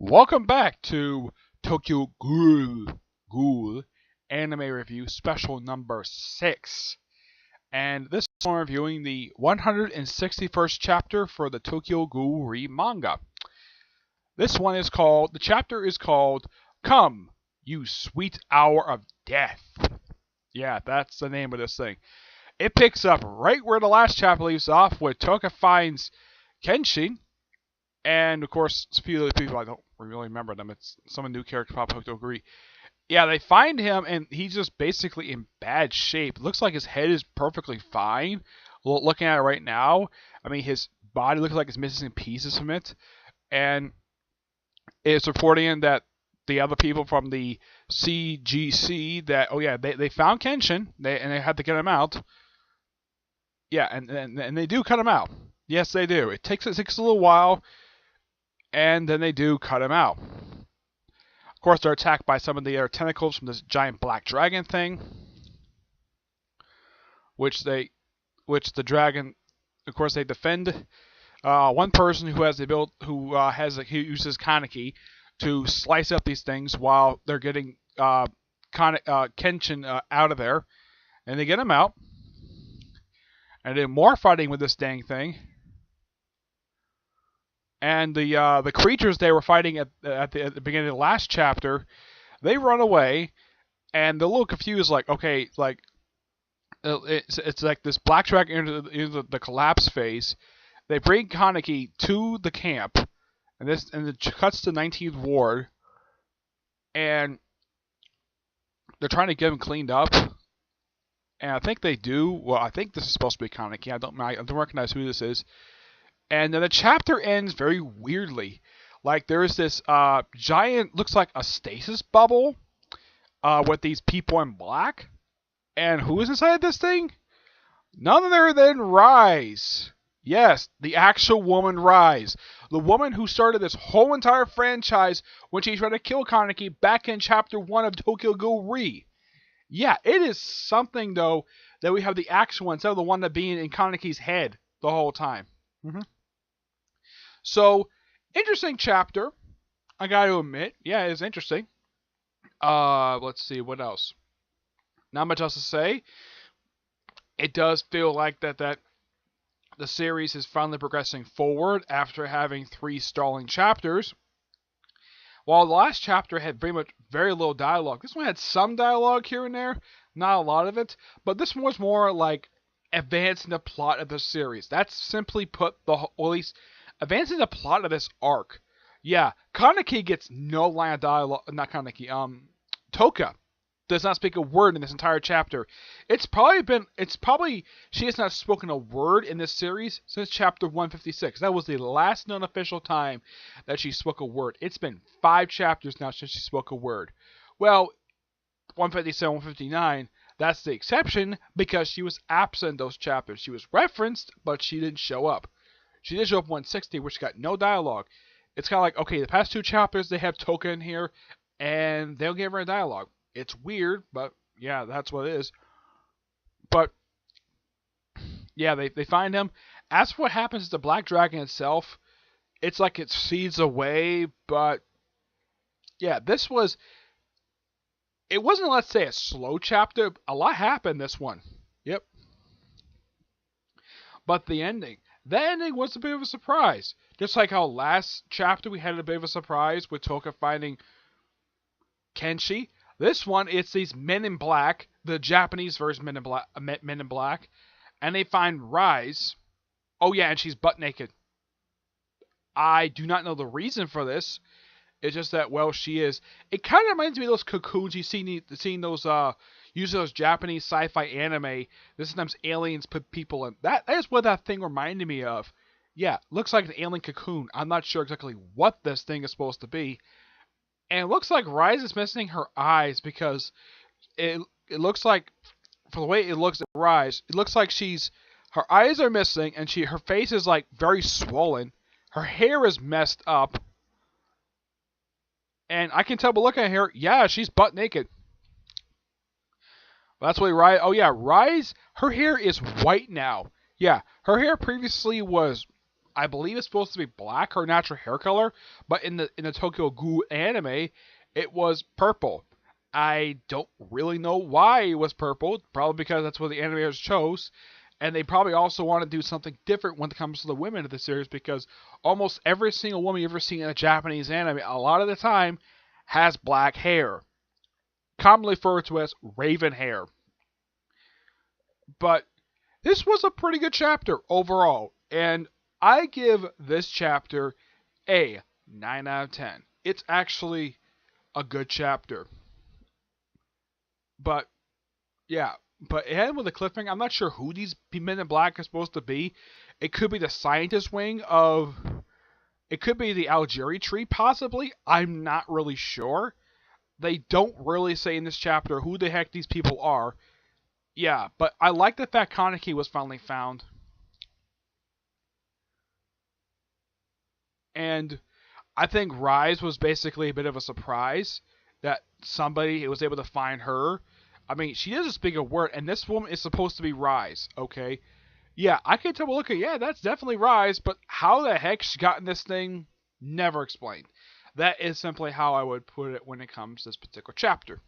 Welcome back to Tokyo Ghoul Anime Review Special number 6. And this is I'm reviewing the 161st chapter for the Tokyo Ghoul manga. The chapter is called Come, You Sweet Hour of Death. Yeah, that's the name of this thing. It picks up right where the last chapter leaves off, where Toka finds Kenshin. And of course, a few of the people I don't really remember them. It's some new character pop up to agree. Yeah, they find him and he's just basically in bad shape. It looks like his head is perfectly fine. Looking at it right now, I mean his body looks like it's missing pieces from it, and it's reporting that the other people from the CGC that they found Kenshin and they had to get him out. Yeah, and they do cut him out. Yes, they do. It takes a little while. And then they do cut him out. Of course, they're attacked by some of the tentacles from this giant black dragon thing, which the dragon, of course, they defend. One person who has the ability, who uses Kaneki to slice up these things while they're getting Kenshin out of there, and they get him out. And then more fighting with this dang thing. And the creatures they were fighting at the beginning of the last chapter, they run away, and they're a little confused. Like, okay, like it's like this black dragon into the collapse phase. They bring Kaneki to the camp, and it cuts to 19th Ward, and they're trying to get him cleaned up. And I think they do. Well, I think this is supposed to be Kaneki. I don't recognize who this is. And then the chapter ends very weirdly. Like there's this giant, looks like a stasis bubble with these people in black. And who is inside this thing? None other than Rise. Yes, the actual woman Rise. The woman who started this whole entire franchise when she tried to kill Kaneki back in chapter 1 of Tokyo Ghoul Re. Yeah, it is something though that we have the actual one instead of the one that being in Kaneki's head the whole time. So, interesting chapter. I gotta admit. Yeah, it's interesting. Let's see, what else? Not much else to say. It does feel like that the series is finally progressing forward after having 3 stalling chapters. While the last chapter had very little dialogue. This one had some dialogue here and there, not a lot of it. But this one was more like advancing the plot of the series. That's simply put, at least advancing the plot of this arc. Yeah, Kaneki gets no line of dialogue. Not Kaneki. Toka does not speak a word in this entire chapter. She has not spoken a word in this series since chapter 156. That was the last known official time that she spoke a word. It's been 5 chapters now since she spoke a word. Well, 157, 159. That's the exception because she was absent in those chapters. She was referenced, but she didn't show up. She did show up 160, which got no dialogue. It's kind of like, okay, the past 2 chapters, they have Toka in here, and they don't give her a dialogue. It's weird, but yeah, that's what it is. But, yeah, they find him. As for what happens to the Black Dragon itself, it's like it seeds away, but, yeah, it wasn't, let's say, a slow chapter. A lot happened this one. Yep. But the ending was a bit of a surprise. Just like how last chapter we had a bit of a surprise with Toka finding Kenshi. This one, it's these men in black, the Japanese version Men in Black, and they find Rise. Oh yeah, and she's butt naked. I do not know the reason for this. It's just that, well, she is. It kind of reminds me of those cocoons you've seen those usually those Japanese sci-fi anime. This sometimes aliens put people in. That is what that thing reminded me of. Yeah, looks like an alien cocoon. I'm not sure exactly what this thing is supposed to be. And it looks like Rise is missing her eyes because it looks like, for the way it looks at Rise, it looks like her eyes are missing and her face is like very swollen. Her hair is messed up. And I can tell by looking at her, yeah, she's butt naked. That's why Rise. Oh yeah, Rise. Her hair is white now. Yeah, her hair previously was I believe it's supposed to be black, her natural hair color, but in the Tokyo Ghoul anime, it was purple. I don't really know why it was purple. Probably because that's what the animators chose. And they probably also want to do something different when it comes to the women of the series, because almost every single woman you've ever seen in a Japanese anime, a lot of the time, has black hair. Commonly referred to as raven hair. But this was a pretty good chapter overall. And I give this chapter a 9 out of 10. It's actually a good chapter. But, yeah. But it ended with a cliffhanger. I'm not sure who these men in black are supposed to be. It could be the scientist wing of... It could be the Algeri tree, possibly. I'm not really sure. They don't really say in this chapter who the heck these people are. Yeah, but I like the fact Kaneki was finally found. And I think Rise was basically a bit of a surprise that somebody was able to find her. I mean, she doesn't speak a word, and this woman is supposed to be Rise, okay? Yeah, I can tell a look at, yeah, that's definitely Rise, but how the heck she got in this thing, never explained. That is simply how I would put it when it comes to this particular chapter.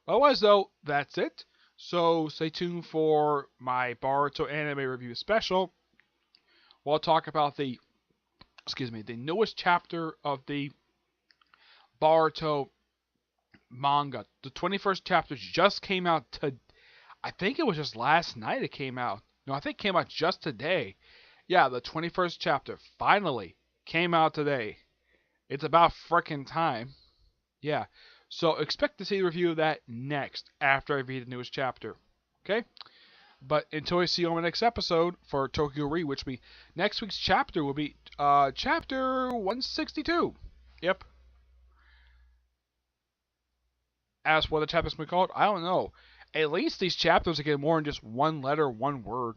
Otherwise, though, that's it. So stay tuned for my Boruto anime review special. We'll talk about the newest chapter of the Boruto manga. The 21st chapter just came out I think it was just last night it came out. No, I think it came out just today. Yeah, the 21st chapter finally came out today. It's about frickin' time. Yeah. So expect to see the review of that next after I read the newest chapter. Okay? But until I see you on the next episode for Tokyo Re, which will be next week's chapter will be chapter 162. Yep. As for the chapters we called, I don't know. At least these chapters are getting more than just one letter, one word.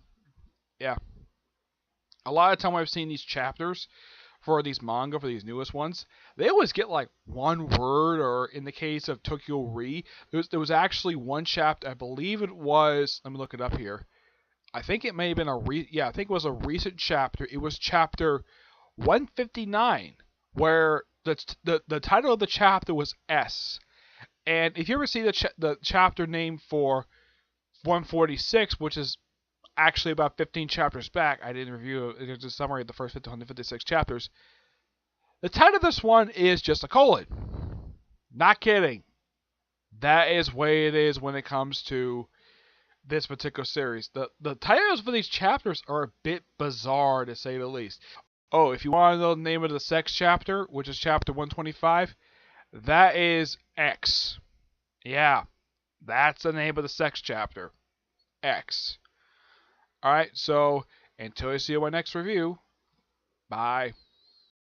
Yeah. A lot of time I've seen these chapters for these manga, for these newest ones, they always get like one word, or in the case of Tokyo Re, there was actually one chapter, I believe it was, let me look it up here. I think it may have been I think it was a recent chapter. It was chapter 159, where the title of the chapter was S. And if you ever see the chapter name for 146, which is actually about 15 chapters back, I didn't review it. It's a summary of the first 156 chapters. The title of this one is just a colon. Not kidding. That is the way it is when it comes to this particular series. The titles for these chapters are a bit bizarre, to say the least. Oh, if you want to know the name of the sex chapter, which is chapter 125, that is X. Yeah, that's the name of the sex chapter. X. Alright, so until I see you in my next review, bye.